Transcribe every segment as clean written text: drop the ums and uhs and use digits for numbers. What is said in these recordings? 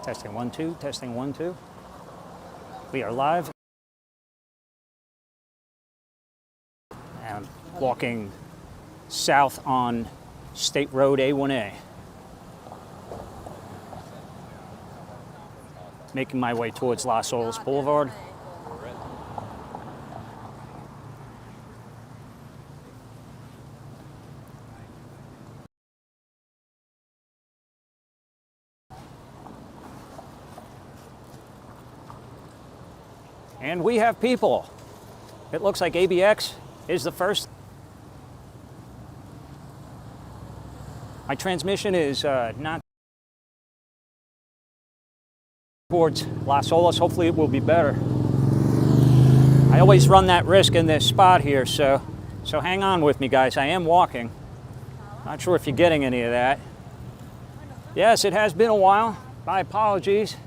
Testing 1, 2, testing 1, 2. We are live. And walking south on State Road A1A. Making my way towards Las Olas Boulevard. And we have people. It looks like ABX is the first. My transmission is not towards Las Olas. Hopefully it will be better. I always run that risk in this spot here, so hang on with me, guys. I am walking. Not sure if you're getting any of that. Yes, it has been a while. My apologies.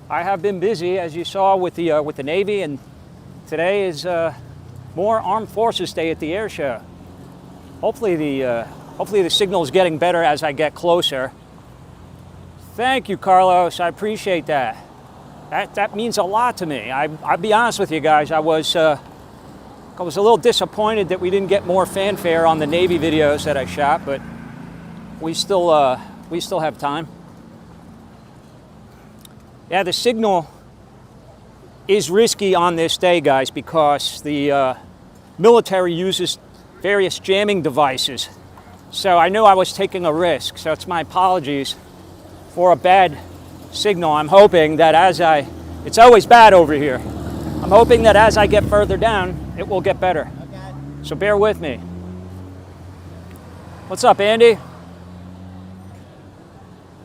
I have been busy, as you saw, with the Navy, and today is more Armed Forces Day at the air show. Hopefully the signal is getting better as I get closer. Thank you, Carlos. I appreciate that. That means a lot to me. I'll be honest with you guys. I was a little disappointed that we didn't get more fanfare on the Navy videos that I shot, but we still have time. Yeah, the signal is risky on this day, guys, because the military uses various jamming devices. So I knew I was taking a risk, so it's my apologies for a bad signal. I'm hoping that it's always bad over here. I'm hoping that as I get further down, it will get better. Okay. So bear with me. What's up, Andy?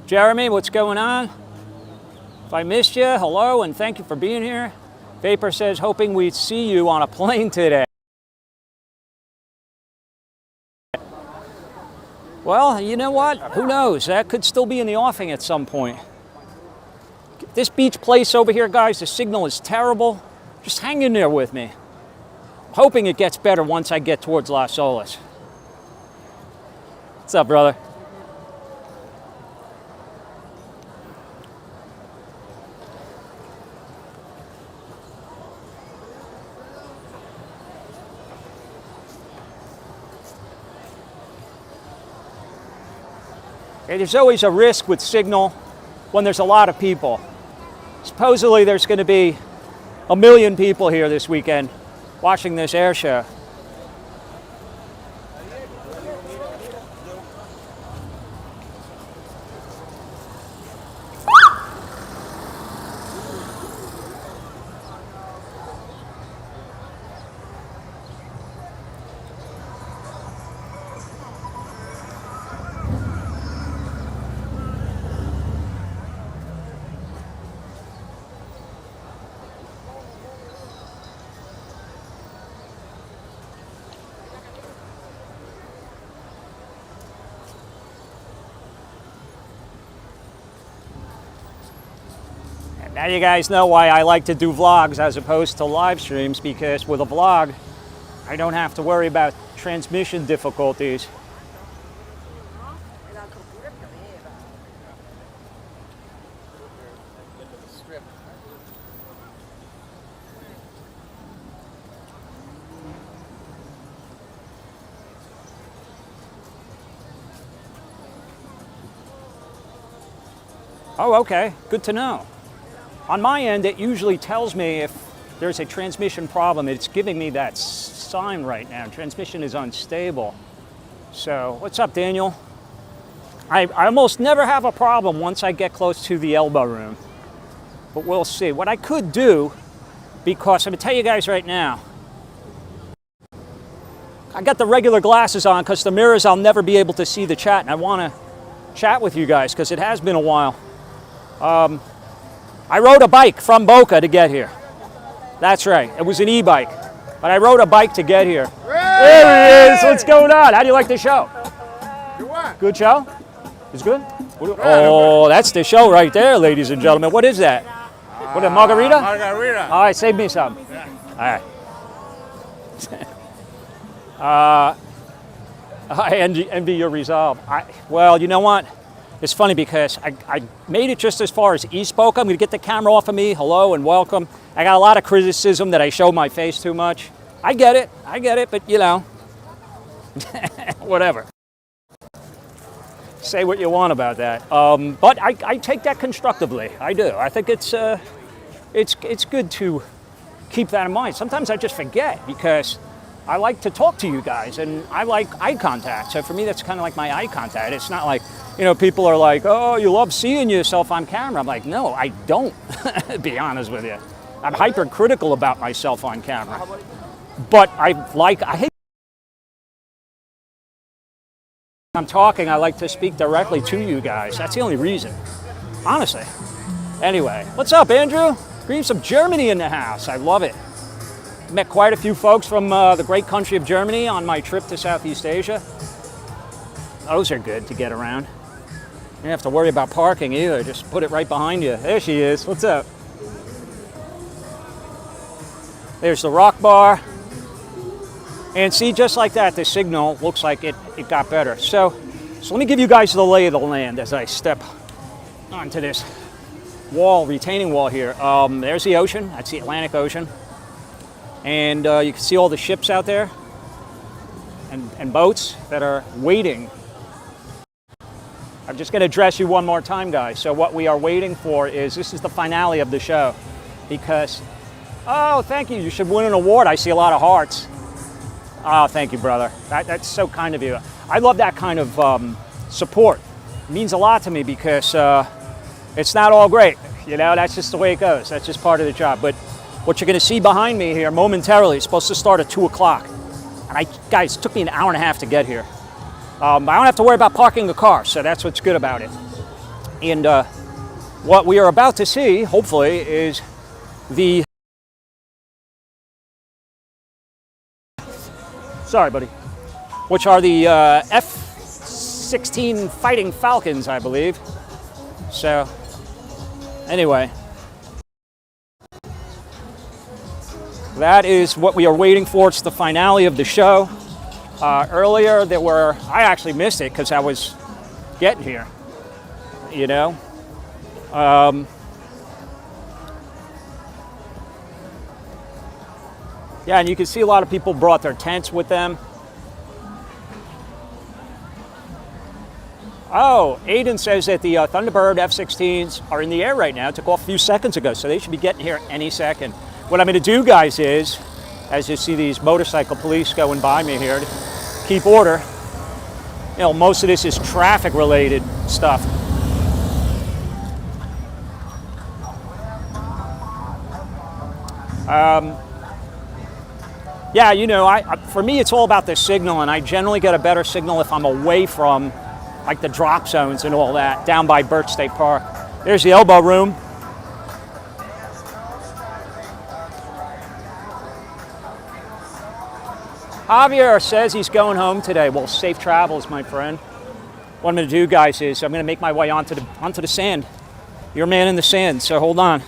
Jeremy, what's going on? If I missed you, hello, and thank you for being here. Vapor says, hoping we'd see you on a plane today. Well, you know what? Who knows? That could still be in the offing at some point. This beach place over here, guys, the signal is terrible. Just hang in there with me. Hoping it gets better once I get towards Las Olas. What's up, brother? Okay, there's always a risk with signal when there's a lot of people. Supposedly there's going to be 1 million people here this weekend watching this air show. Now you guys know why I like to do vlogs as opposed to live streams, because with a vlog, I don't have to worry about transmission difficulties. Oh, okay, good to know. On my end, it usually tells me if there's a transmission problem. It's giving me that sign right now. Transmission is unstable. So, what's up, Daniel? I almost never have a problem once I get close to the elbow room. But we'll see. What I could do, because I'm going to tell you guys right now, I got the regular glasses on because the mirrors I'll never be able to see the chat, and I want to chat with you guys because it has been a while. I rode a bike from Boca to get here. That's right. It was an e-bike. But I rode a bike to get here. There he is. What's going on? How do you like the show? Good show? It's good? Oh, that's the show right there, ladies and gentlemen. What is that? What, a margarita? Margarita. All right, save me some. All right. I envy your resolve. Well, you know what? It's funny because I made it just as far as East Boca. I'm going to get the camera off of me. Hello and welcome. I got a lot of criticism that I show my face too much. I get it, but you know, whatever. Say what you want about that. But I take that constructively. I do. I think it's good to keep that in mind. Sometimes I just forget because I like to talk to you guys and I like eye contact. So for me, that's kind of like my eye contact. It's not like, you know, people are like, oh, you love seeing yourself on camera. I'm like, no, I don't, to be honest with you. I'm hypercritical about myself on camera. But I hate I'm talking, I like to speak directly to you guys. That's the only reason, honestly. Anyway, what's up, Andrew? Greetings from Germany in the house. I love it. Met quite a few folks from the great country of Germany on my trip to Southeast Asia. Those are good to get around. You don't have to worry about parking either. Just put it right behind you. There she is. What's up? There's the rock bar. And see, just like that, the signal looks like it got better. So let me give you guys the lay of the land as I step onto this wall, retaining wall here. There's the ocean. That's the Atlantic Ocean. And you can see all the ships out there and boats that are waiting. I'm just going to address you one more time, guys. So what we are waiting for is, this is the finale of the show. Because, oh, thank you. You should win an award. I see a lot of hearts. Oh, thank you, brother. That's so kind of you. I love that kind of support. It means a lot to me because it's not all great. You know, that's just the way it goes. That's just part of the job. But what you're going to see behind me here momentarily is supposed to start at 2 o'clock. And guys, it took me an hour and a half to get here. I don't have to worry about parking the car, so that's what's good about it. And what we are about to see, hopefully, is the... Sorry, buddy. Which are the F-16 Fighting Falcons, I believe. So, anyway. That is what we are waiting for. It's the finale of the show. Earlier, I actually missed it because I was getting here, you know. Yeah, and you can see a lot of people brought their tents with them. Oh, Aiden says that the Thunderbird F-16s are in the air right now. It took off a few seconds ago, so they should be getting here any second. What I'm going to do, guys, is, as you see these motorcycle police going by me here, to keep order. You know, most of this is traffic-related stuff. Yeah, you know, for me, it's all about the signal, and I generally get a better signal if I'm away from, like, the drop zones and all that, down by Birch State Park. There's the elbow room. Javier says he's going home today. Well, safe travels, my friend. What I'm going to do, guys, is I'm going to make my way onto the sand. You're a man in the sand, so hold on.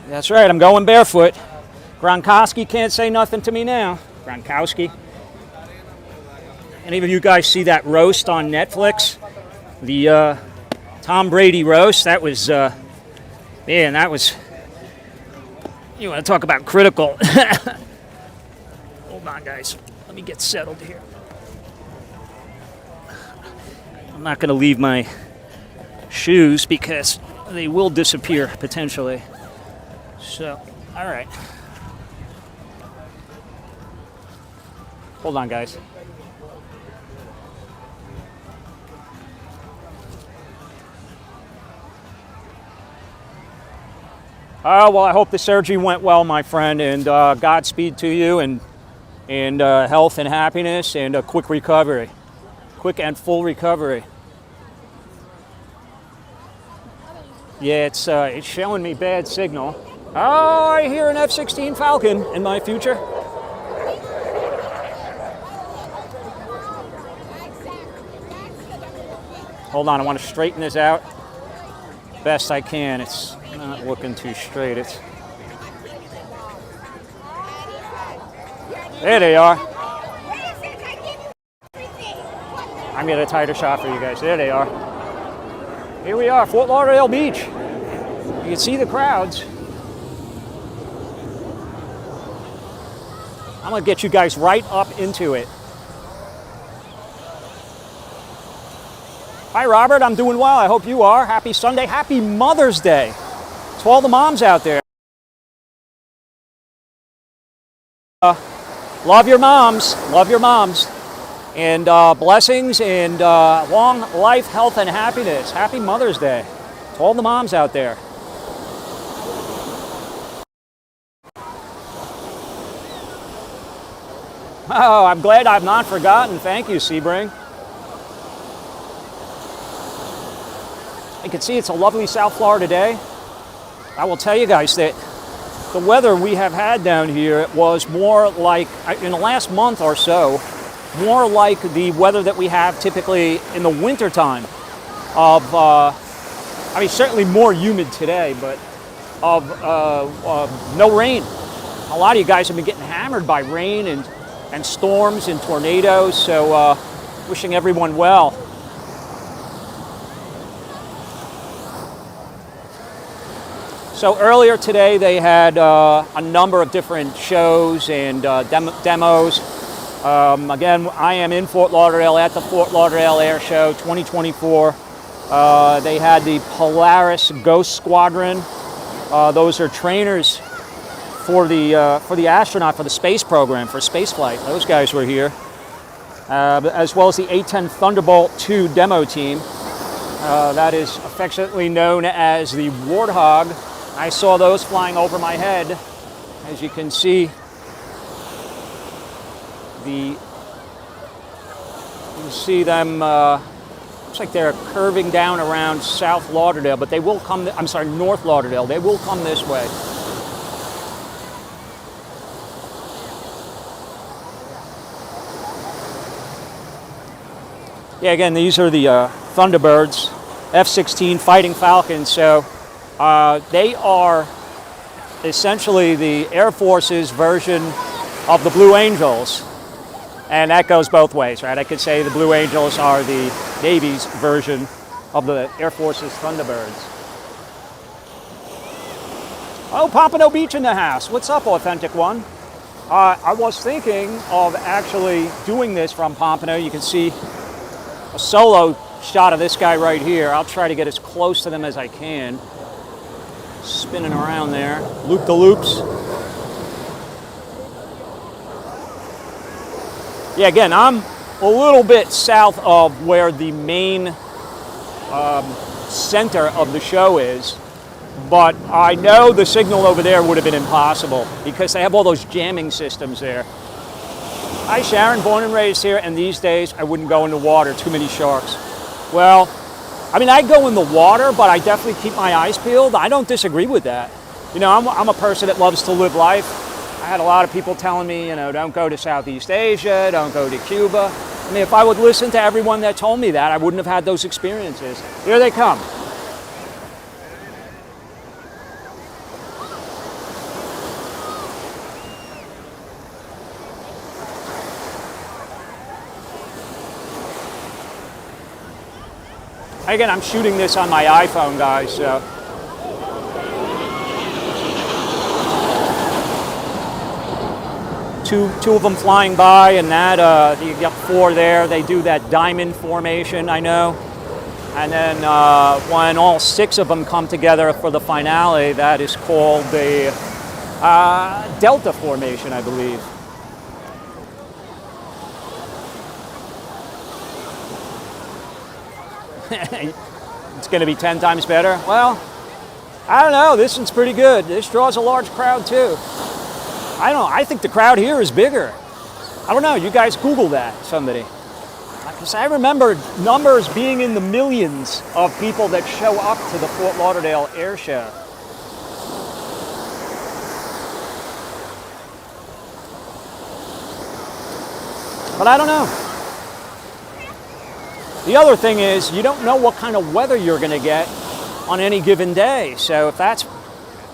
That's right, I'm going barefoot. Gronkowski can't say nothing to me now. Gronkowski. Any of you guys see that roast on Netflix? The Tom Brady roast? That was, man, that was... You want to talk about critical. Hold on, guys. Let me get settled here. I'm not going to leave my shoes because they will disappear, potentially. So, all right. Hold on, guys. Well, I hope the surgery went well, my friend, and Godspeed to you, and health and happiness, and a quick recovery, quick and full recovery. Yeah, it's showing me bad signal. Oh, I hear an F-16 Falcon in my future. Hold on, I want to straighten this out best I can. It's not looking too straight. There they are. I'm getting a tighter shot for you guys. There they are. Here we are, Fort Lauderdale Beach. You can see the crowds. I'm gonna get you guys right up into it. Hi, Robert. I'm doing well. I hope you are. Happy Sunday. Happy Mother's Day to all the moms out there. Love your moms. Love your moms. And blessings and long life, health, and happiness. Happy Mother's Day to all the moms out there. Oh, I'm glad I've not forgotten. Thank you, Sebring. You can see it's a lovely South Florida day. I will tell you guys that the weather we have had down here was more like, in the last month or so, more like the weather that we have typically in the wintertime of, I mean, certainly more humid today, but of no rain. A lot of you guys have been getting hammered by rain and storms and tornadoes, so wishing everyone well. So earlier today they had a number of different shows and demos. Again, I am in Fort Lauderdale at the Fort Lauderdale Air Show 2024. They had the Polaris Ghost Squadron. Those are trainers for the astronaut for the space program, for space flight. Those guys were here, as well as the A-10 Thunderbolt 2 demo team. That is affectionately known as the Warthog. I saw those flying over my head. As you can see, you see them, looks like they're curving down around South Lauderdale, but they will come, I'm sorry, North Lauderdale. They will come this way. Yeah, again, these are the Thunderbirds, F-16 Fighting Falcons. So they are essentially the Air Force's version of the Blue Angels. And that goes both ways, right? I could say the Blue Angels are the Navy's version of the Air Force's Thunderbirds. Oh, Pompano Beach in the house. What's up, Authentic One? I was thinking of actually doing this from Pompano. You can see a solo shot of this guy right here. I'll try to get as close to them as I can. Spinning around there. Loop-the-loops. Yeah, again, I'm a little bit south of where the main center of the show is, but I know the signal over there would have been impossible because they have all those jamming systems there. Hi, Sharon, born and raised here, and these days I wouldn't go in the water, too many sharks. Well, I mean, I go in the water, but I definitely keep my eyes peeled. I don't disagree with that. You know, I'm a person that loves to live life. I had a lot of people telling me, you know, don't go to Southeast Asia, don't go to Cuba. I mean, if I would listen to everyone that told me that, I wouldn't have had those experiences. Here they come. Again, I'm shooting this on my iPhone, guys, so. Two of them flying by, and that you got four there. They do that diamond formation, I know. And then when all six of them come together for the finale, that is called the Delta formation, I believe. It's going to be 10 times better. Well, I don't know. This one's pretty good. This draws a large crowd too. I don't know. I think the crowd here is bigger. I don't know. You guys Google that, somebody. Because I remember numbers being in the millions of people that show up to the Fort Lauderdale Air Show. But I don't know. The other thing is, you don't know what kind of weather you're going to get on any given day. So if that's,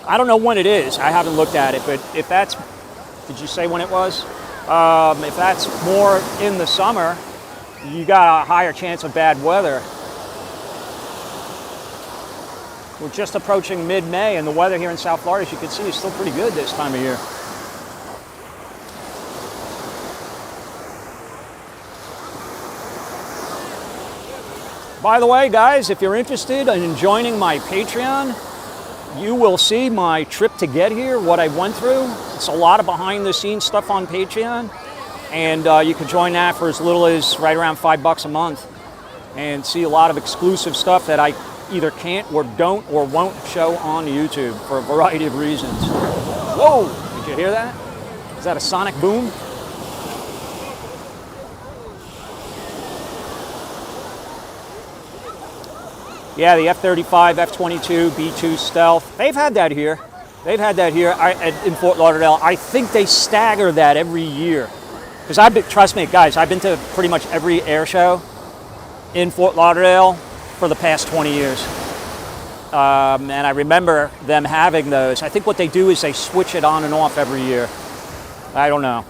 I don't know when it is. I haven't looked at it, but if that's, did you say when it was? If that's more in the summer, you got a higher chance of bad weather. We're just approaching mid-May, and the weather here in South Florida, as you can see, is still pretty good this time of year. By the way, guys, if you're interested in joining my Patreon, you will see my trip to get here, what I went through. It's a lot of behind-the-scenes stuff on Patreon, and you can join that for as little as right around $5 a month and see a lot of exclusive stuff that I either can't or don't or won't show on YouTube for a variety of reasons. Whoa! Did you hear that? Is that a sonic boom? Yeah, the F-35, F-22, B-2 Stealth. They've had that here. They've had that here in Fort Lauderdale. I think they stagger that every year. Because trust me, guys, I've been to pretty much every air show in Fort Lauderdale for the past 20 years. And I remember them having those. I think what they do is they switch it on and off every year. I don't know.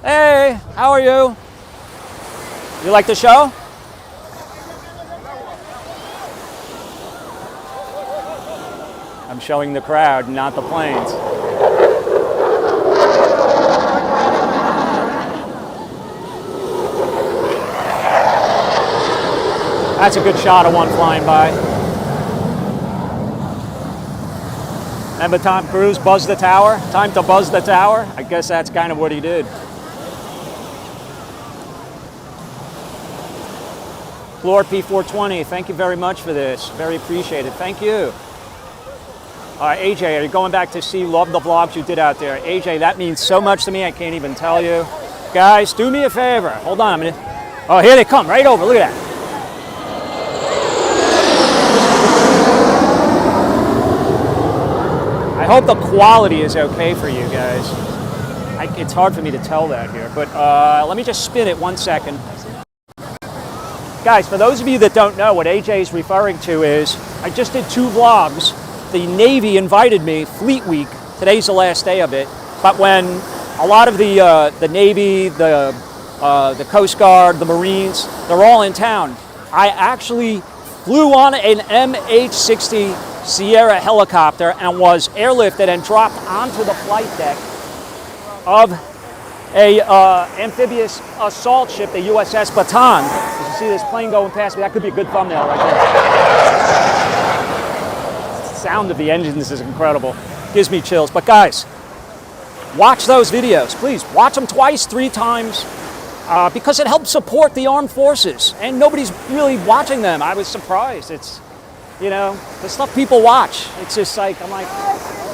Hey, how are you? You like the show? I'm showing the crowd, not the planes. That's a good shot of one flying by. Remember Tom Cruise, Buzz the Tower? Time to buzz the tower? I guess that's kind of what he did. Floor P420, thank you very much for this. Very appreciated. Thank you. AJ, are you going back to see? Love the vlogs you did out there. AJ, that means so much to me, I can't even tell you. Guys, do me a favor. Hold on a minute. Oh, here they come, right over. Look at that. I hope the quality is okay for you guys. It's hard for me to tell that here, but let me just spin it 1 second. Guys, for those of you that don't know, what AJ is referring to is, I just did 2 vlogs. The Navy invited me, Fleet Week, today's the last day of it, but when a lot of the Navy, the Coast Guard, the Marines, they're all in town, I actually flew on an MH-60 Sierra helicopter and was airlifted and dropped onto the flight deck of a amphibious assault ship, the USS Baton. You see this plane going past me? That could be a good thumbnail right there. The sound of the engines is incredible. Gives me chills. But guys, watch those videos, please. Watch them twice, 3 times, because it helps support the armed forces. And nobody's really watching them. I was surprised. It's, you know, the stuff people watch. It's just like, I'm like,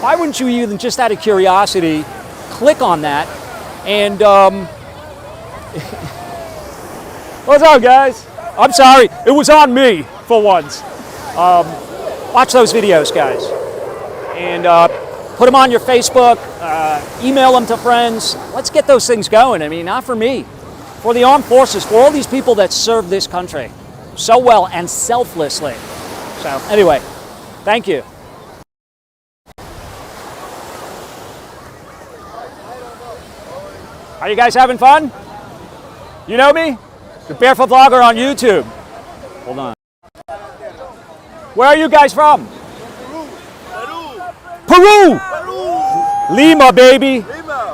why wouldn't you even, just out of curiosity, click on that and, what's up, guys? I'm sorry, it was on me for once. Watch those videos, guys, and put them on your Facebook, email them to friends. Let's get those things going. I mean, not for me, for the armed forces, for all these people that serve this country so well and selflessly. So anyway, thank you. Are you guys having fun? You know me? The Barefoot Vlogger on YouTube. Hold on. Where are you guys from? Peru. Lima, baby.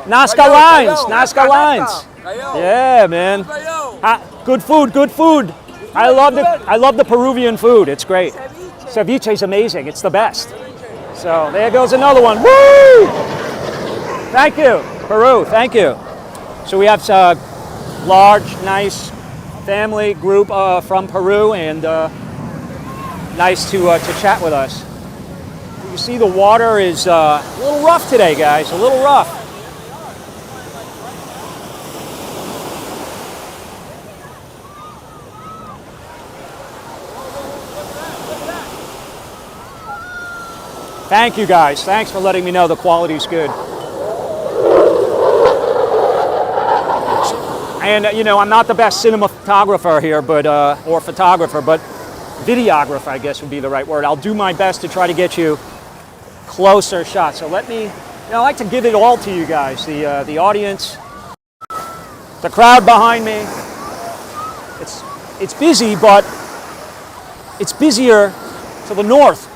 Nazca lines. Nazca lines. Yeah, man. Good food. Good food. I love the Peruvian food. It's great. Ceviche is amazing. It's the best. So there goes another one. Woo! Thank you, Peru. Thank you. So we have a large, nice family group from Peru, and nice to chat with us. You see the water is a little rough today, guys. A little rough. Thank you, guys. Thanks for letting me know the quality's good. And you know, I'm not the best cinematographer here, but or photographer, but videographer, I guess would be the right word. I'll do my best to try to get you closer shots. So let me, you know, I like to give it all to you guys, the audience, the crowd behind me, it's busy, but it's busier to the north.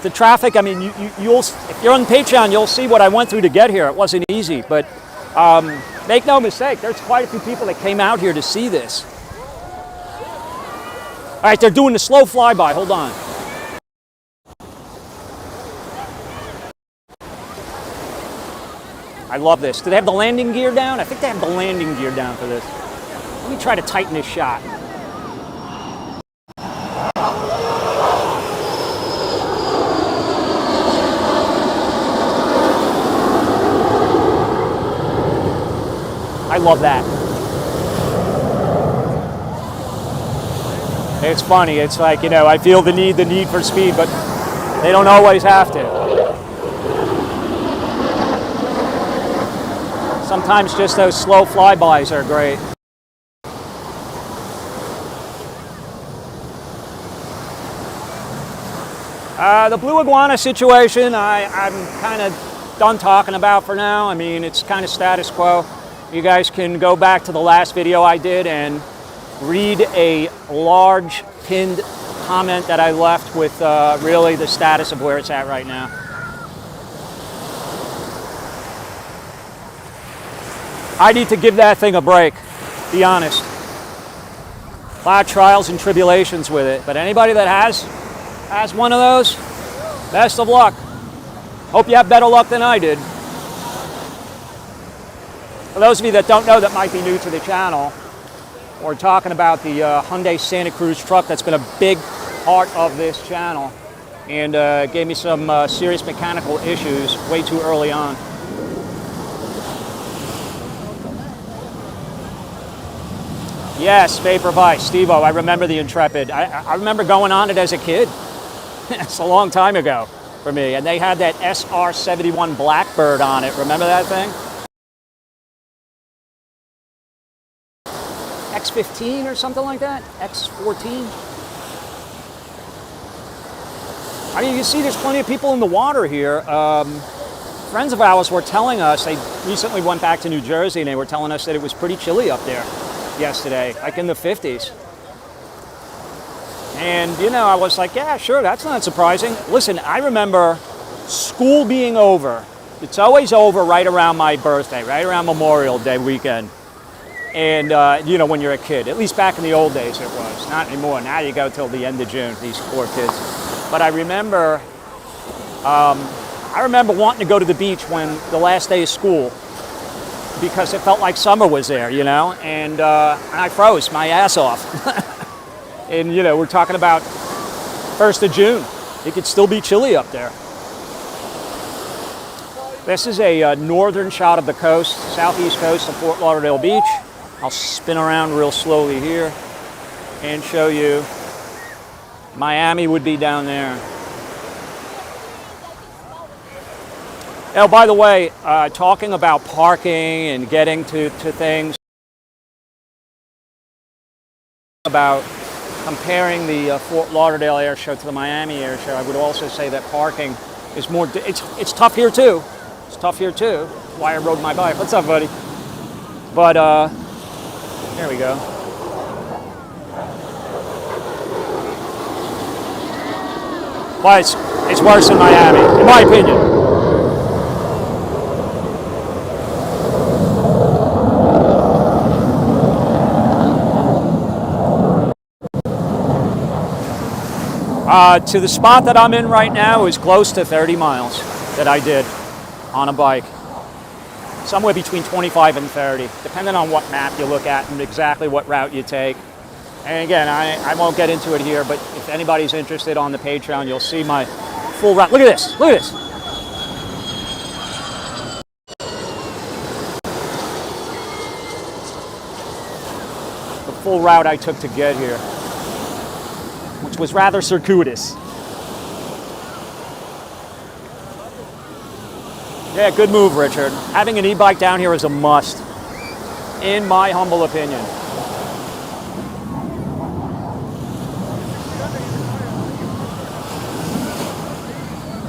The traffic, I mean, you'll, if you're on Patreon, you'll see what I went through to get here. It wasn't easy, but make no mistake, there's quite a few people that came out here to see this. All right, they're doing the slow flyby. Hold on. I love this. Do they have the landing gear down? I think they have the landing gear down for this. Let me try to tighten this shot. I love that. It's funny. It's like, you know, I feel the need for speed, but they don't always have to. Sometimes just those slow flybys are great. The blue iguana situation, I'm kind of done talking about for now. I mean, it's kind of status quo. You guys can go back to the last video I did and read a large pinned comment that I left with really the status of where it's at right now. I need to give that thing a break, be honest. A lot of trials and tribulations with it, but anybody that has one of those, best of luck. Hope you have better luck than I did. For those of you that don't know, that might be new to the channel, we're talking about the Hyundai Santa Cruz truck that's been a big part of this channel and gave me some serious mechanical issues way too early on. Yes, Vapor Bike, Steve-O, I remember the Intrepid. I remember going on it as a kid. It's a long time ago for me. And they had that SR-71 Blackbird on it. Remember that thing? X15 or something like that? X14? I mean, you see there's plenty of people in the water here. Friends of ours were telling us, they recently went back to New Jersey and they were telling us that it was pretty chilly up there yesterday, like in the 50s. And, you know, I was like, yeah, sure, that's not surprising. Listen, I remember school being over. It's always over right around my birthday, right around Memorial Day weekend. And, you know, when you're a kid, at least back in the old days it was. Not anymore. Now you go till the end of June, these poor kids. But I remember wanting to go to the beach when the last day of school because it felt like summer was there, you know, and I froze my ass off. And, you know, we're talking about 1st of June. It could still be chilly up there. This is a northern shot of the coast, southeast coast of Fort Lauderdale Beach. I'll spin around real slowly here and show you. Miami would be down there. Now, by the way, talking about parking and getting to things, about comparing the Fort Lauderdale air show to the Miami air show, I would also say that parking is more, it's tough here too. It's tough here too. That's why I rode my bike. What's up, buddy? But, there we go. But it's worse in Miami, in my opinion. To the spot that I'm in right now is close to 30 miles that I did on a bike. Somewhere between 25 and 30, depending on what map you look at and exactly what route you take. And again, I won't get into it here, but if anybody's interested on the Patreon, you'll see my full route. Look at this, look at this. The full route I took to get here, which was rather circuitous. Yeah, good move, Richard. Having an e-bike down here is a must, in my humble opinion.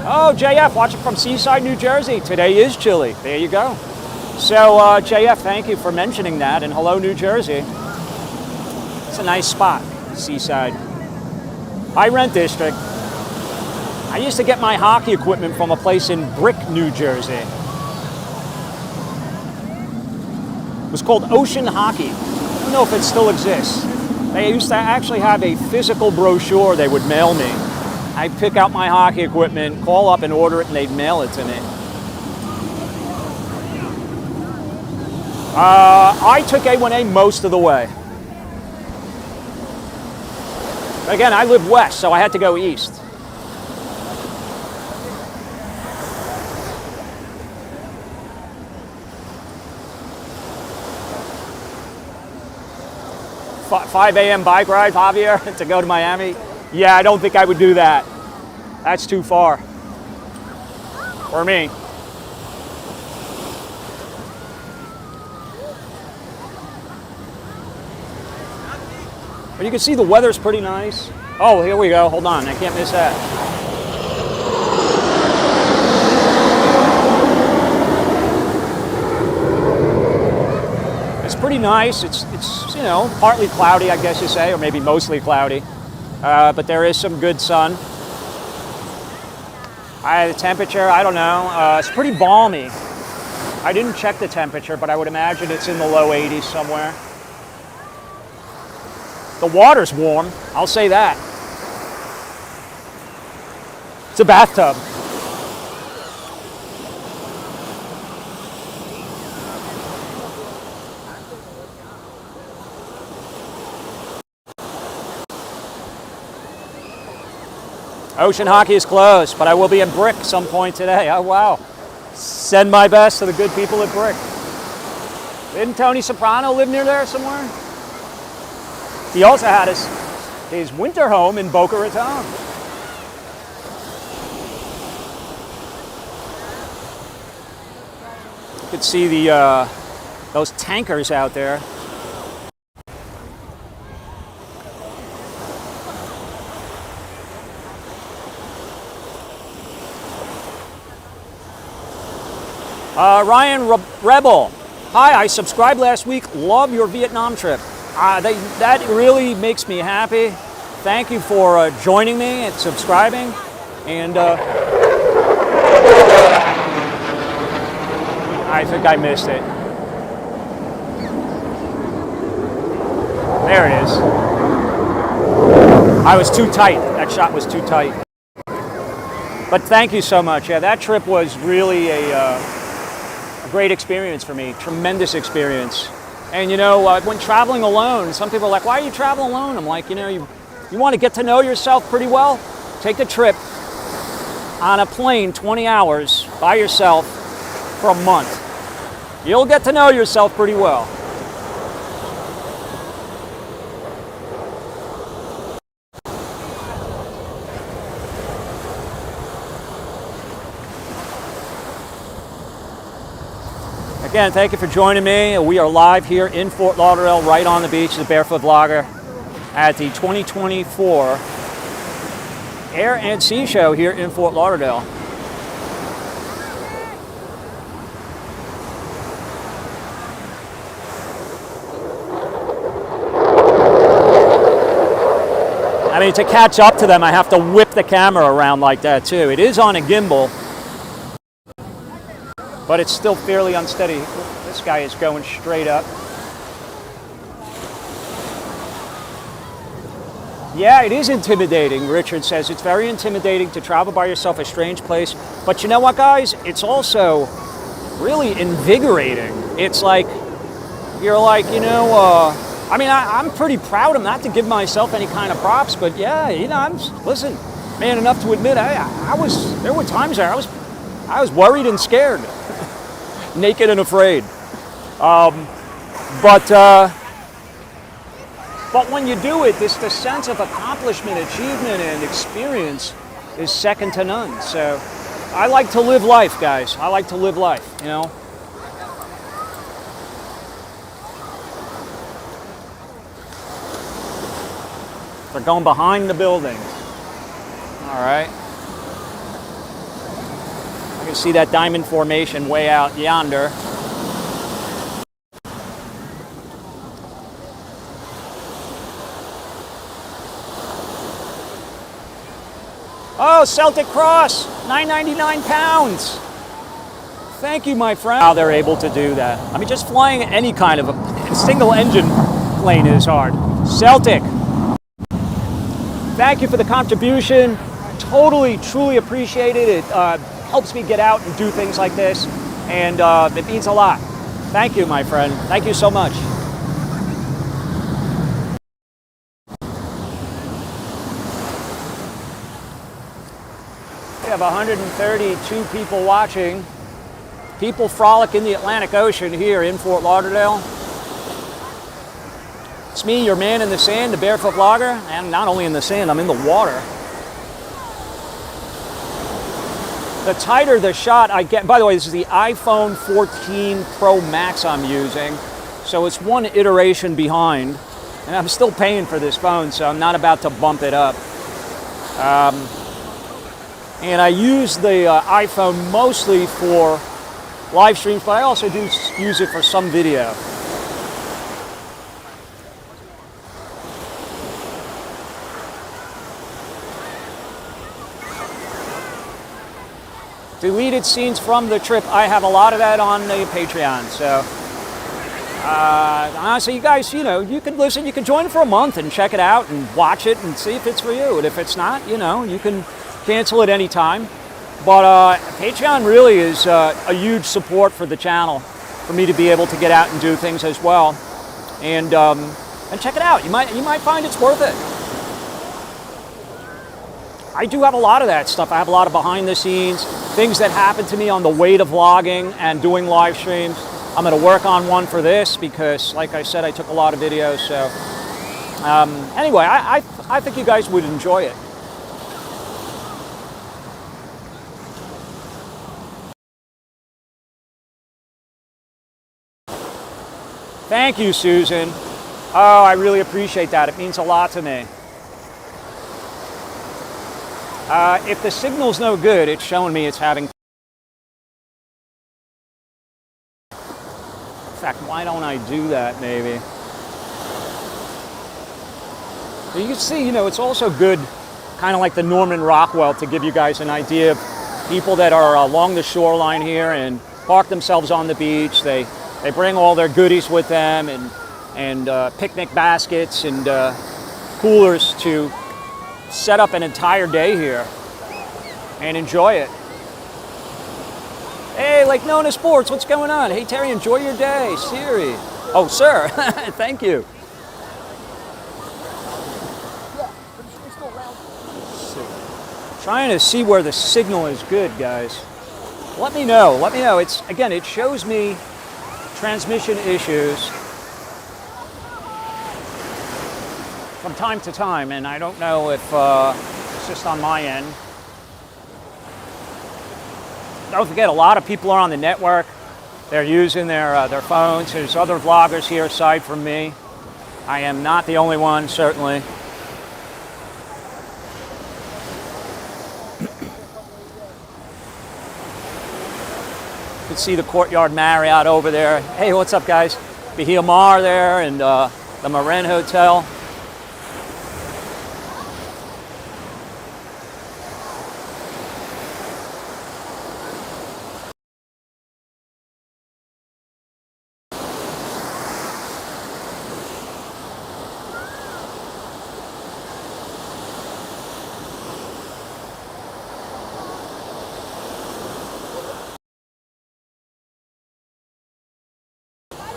Oh, JF, watching from Seaside, New Jersey. Today is chilly. There you go. So, JF, thank you for mentioning that, and hello, New Jersey. It's a nice spot, seaside. High rent district. I used to get my hockey equipment from a place in Brick, New Jersey. It was called Ocean Hockey. I don't know if it still exists. They used to actually have a physical brochure they would mail me. I'd pick out my hockey equipment, call up and order it, and they'd mail it to me. I took A1A most of the way. But again, I live west, so I had to go east. $5 a.m. bike ride, Javier, to go to Miami? Yeah, I don't think I would do that. That's too far for me. But you can see the weather's pretty nice. Oh, here we go. Hold on, I can't miss that. It's pretty nice. It's you know, partly cloudy, I guess you say, or maybe mostly cloudy. But there is some good sun. The temperature, I don't know. It's pretty balmy. I didn't check the temperature, but I would imagine it's in the low 80s somewhere. The water's warm, I'll say that. It's a bathtub. Ocean Hockey is closed, but I will be in Brick some point today. Oh, wow. Send my best to the good people at Brick. Didn't Tony Soprano live near there somewhere? He also had his winter home in Boca Raton. You could see those tankers out there. Ryan Rebel, hi, I subscribed last week, love your Vietnam trip. That really makes me happy. Thank you for joining me and subscribing. And I think I missed it. There it is. I was too tight. That shot was too tight. But thank you so much. Yeah, that trip was really a great experience for me. Tremendous experience. And you know, when traveling alone, some people are like, why are you traveling alone? I'm like, you know, you want to get to know yourself pretty well? Take a trip on a plane 20 hours by yourself for a month. You'll get to know yourself pretty well. Again, thank you for joining me. We are live here in Fort Lauderdale, right on the beach, the Barefoot Vlogger, at the 2024 Air and Sea Show here in Fort Lauderdale. I mean, to catch up to them, I have to whip the camera around like that too. It is on a gimbal, but it's still fairly unsteady. This guy is going straight up. Yeah, it is intimidating, Richard says. It's very intimidating to travel by yourself, a strange place. But you know what, guys? It's also really invigorating. It's like, you're like, you know, I mean, I'm pretty proud of not to give myself any kind of props, but yeah, you know, listen, man enough to admit, there were times there I was worried and scared. Naked and afraid. But when you do it, the sense of accomplishment, achievement, and experience is second to none. So I like to live life, guys. I like to live life, you know. They're going behind the building. All right. I can see that diamond formation way out yonder. Oh, Celtic Cross, £9.99. Thank you, my friend. How they're able to do that. I mean, just flying any kind of a single engine plane is hard. Celtic, thank you for the contribution. Totally, truly appreciate it. It helps me get out and do things like this, and it means a lot. Thank you, my friend. Thank you so much. We have 132 people watching. People frolic in the Atlantic Ocean here in Fort Lauderdale. It's me, your man in the sand, the barefoot vlogger, and not only in the sand, I'm in the water. The tighter the shot I get, by the way, this is the iPhone 14 Pro Max I'm using, so it's one iteration behind, and I'm still paying for this phone, so I'm not about to bump it up. And I use the iPhone mostly for live streams, but I also do use it for some video. Deleted scenes from the trip. I have a lot of that on the Patreon. So honestly, you guys, you know, you can listen, you can join for a month and check it out and watch it and see if it's for you. And if it's not, you know, you can cancel at any time. But Patreon really is a huge support for the channel, for me to be able to get out and do things as well. And check it out. You might find it's worth it. I do have a lot of that stuff. I have a lot of behind the scenes, things that happen to me on the way to vlogging and doing live streams. I'm going to work on one for this because, like I said, I took a lot of videos. So anyway, I think you guys would enjoy it. Thank you, Susan. Oh, I really appreciate that. It means a lot to me. If the signal's no good, it's showing me it's having... In fact, why don't I do that, maybe? You can see, you know, it's also good, kind of like the Norman Rockwell, to give you guys an idea of people that are along the shoreline here and park themselves on the beach. They bring all their goodies with them and picnic baskets and coolers to set up an entire day here and enjoy it. Hey, Lake Nona Sports, what's going on? Hey, Terry, enjoy your day. Siri. Oh, sir. Thank you. Trying to see where the signal is good, guys. Let me know. Let me know. It's, again, it shows me transmission issues from time to time, and I don't know if it's just on my end. Don't forget, a lot of people are on the network. They're using their phones. There's other vloggers here aside from me. I am not the only one, certainly. You can see the Courtyard Marriott over there. Hey, what's up, guys? Bahia Mar there, and the Marin Hotel.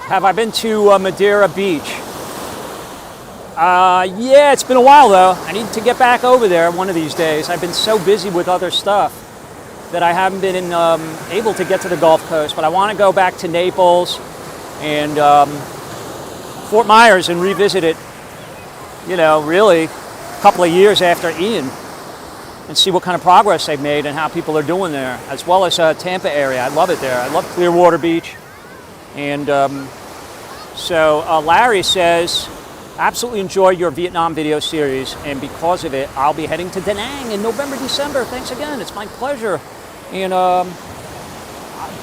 Have I been to Madeira Beach? Yeah, it's been a while though. I need to get back over there one of these days. I've been so busy with other stuff that I haven't been able to get to the Gulf Coast, but I want to go back to Naples and Fort Myers and revisit it, you know, really a couple of years after Ian, and see what kind of progress they've made and how people are doing there, as well as Tampa area. I love it there. I love Clearwater Beach. And so Larry says, absolutely enjoy your Vietnam video series, and because of it, I'll be heading to Da Nang in November, December. Thanks again, it's my pleasure. And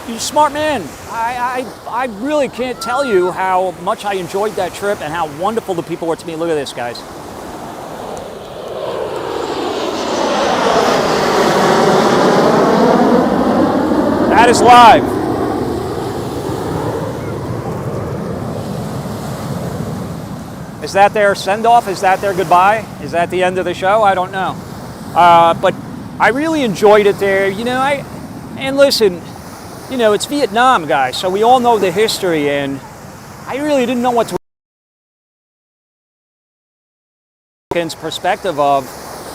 you're a smart man. I really can't tell you how much I enjoyed that trip and how wonderful the people were to me. Look at this, guys. That is live. Is that their send-off? Is that their goodbye? Is that the end of the show? I don't know. But I really enjoyed it there. You know, and listen, you know, it's Vietnam, guys, so we all know the history, and I really didn't know what to perspective of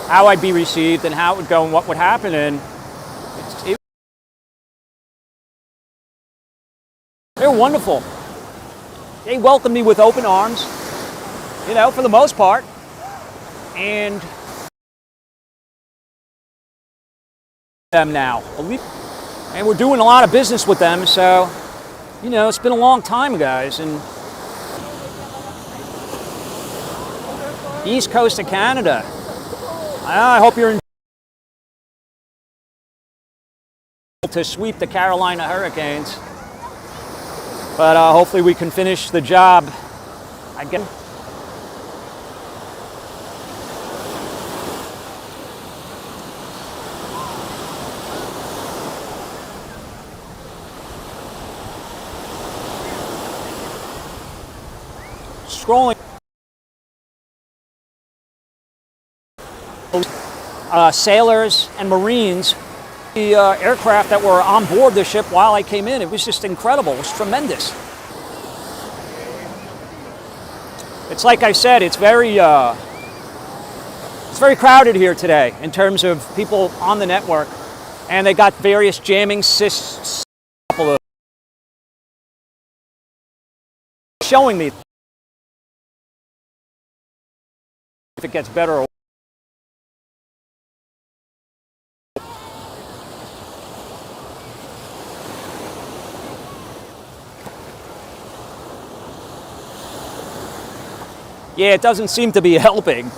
how I'd be received and how it would go and what would happen. And they're wonderful. They welcomed me with open arms, you know, for the most part. And them now. And we're doing a lot of business with them, so, you know, it's been a long time, guys. And East Coast of Canada. I hope you're to sweep the Carolina Hurricanes. But hopefully we can finish the job. Again. Scrolling. Sailors and Marines, the aircraft that were on board the ship while I came in. It was just incredible. It was tremendous. It's like I said, it's very crowded here today in terms of people on the network, and they got various jamming systems showing me if it gets better or yeah, it doesn't seem to be helping.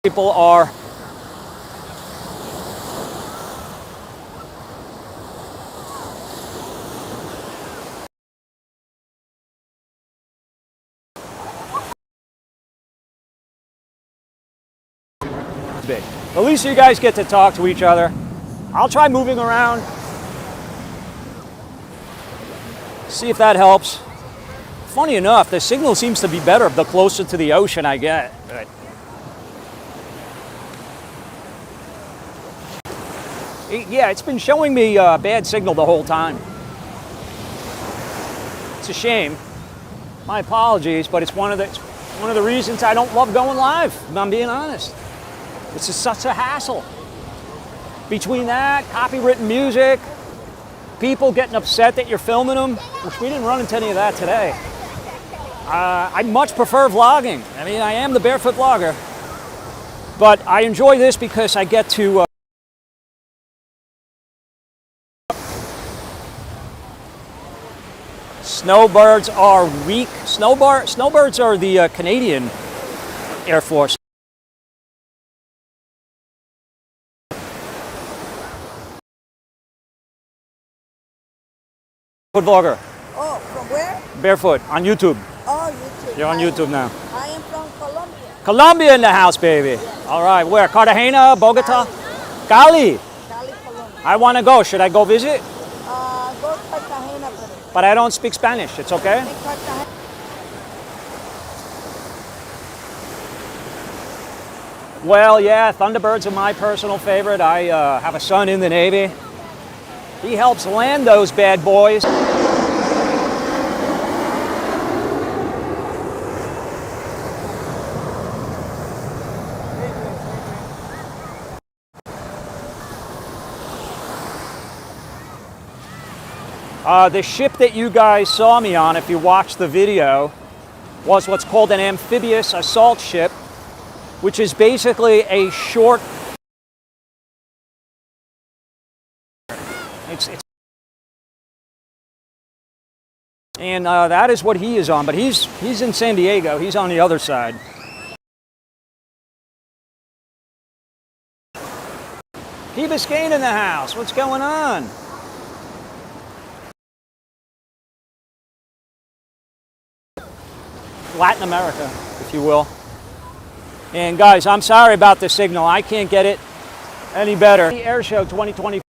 People are big. At least you guys get to talk to each other. I'll try moving around, see if that helps. Funny enough, the signal seems to be better the closer to the ocean I get. But yeah, it's been showing me bad signal the whole time. It's a shame. My apologies, but it's one of the reasons I don't love going live, if I'm being honest. It's just such a hassle. Between that, copywritten music, people getting upset that you're filming them, which we didn't run into any of that today. I much prefer vlogging. I mean, I am the barefoot vlogger, but I enjoy this because I get to snowbirds are weak. Snowbirds are the Canadian Air Force. Vlogger. Oh, from where? Barefoot on YouTube. Oh, YouTube. You're on YouTube now. I am from Colombia. Colombia in the house, baby. Yes. All right, where? Cartagena, Bogota? Cali. Cali, Colombia. I want to go. Should I go visit? Go to Cartagena, but I don't speak Spanish. It's okay? Well, yeah, Thunderbirds are my personal favorite. I have a son in the Navy. He helps land those bad boys. The ship that you guys saw me on, if you watched the video, was what's called an amphibious assault ship, which is basically a short. And that is what he is on, but he's in San Diego. He's on the other side. Key Biscayne in the house. What's going on? Latin America, if you will. And guys, I'm sorry about the signal. I can't get it any better. The Air Show 2024.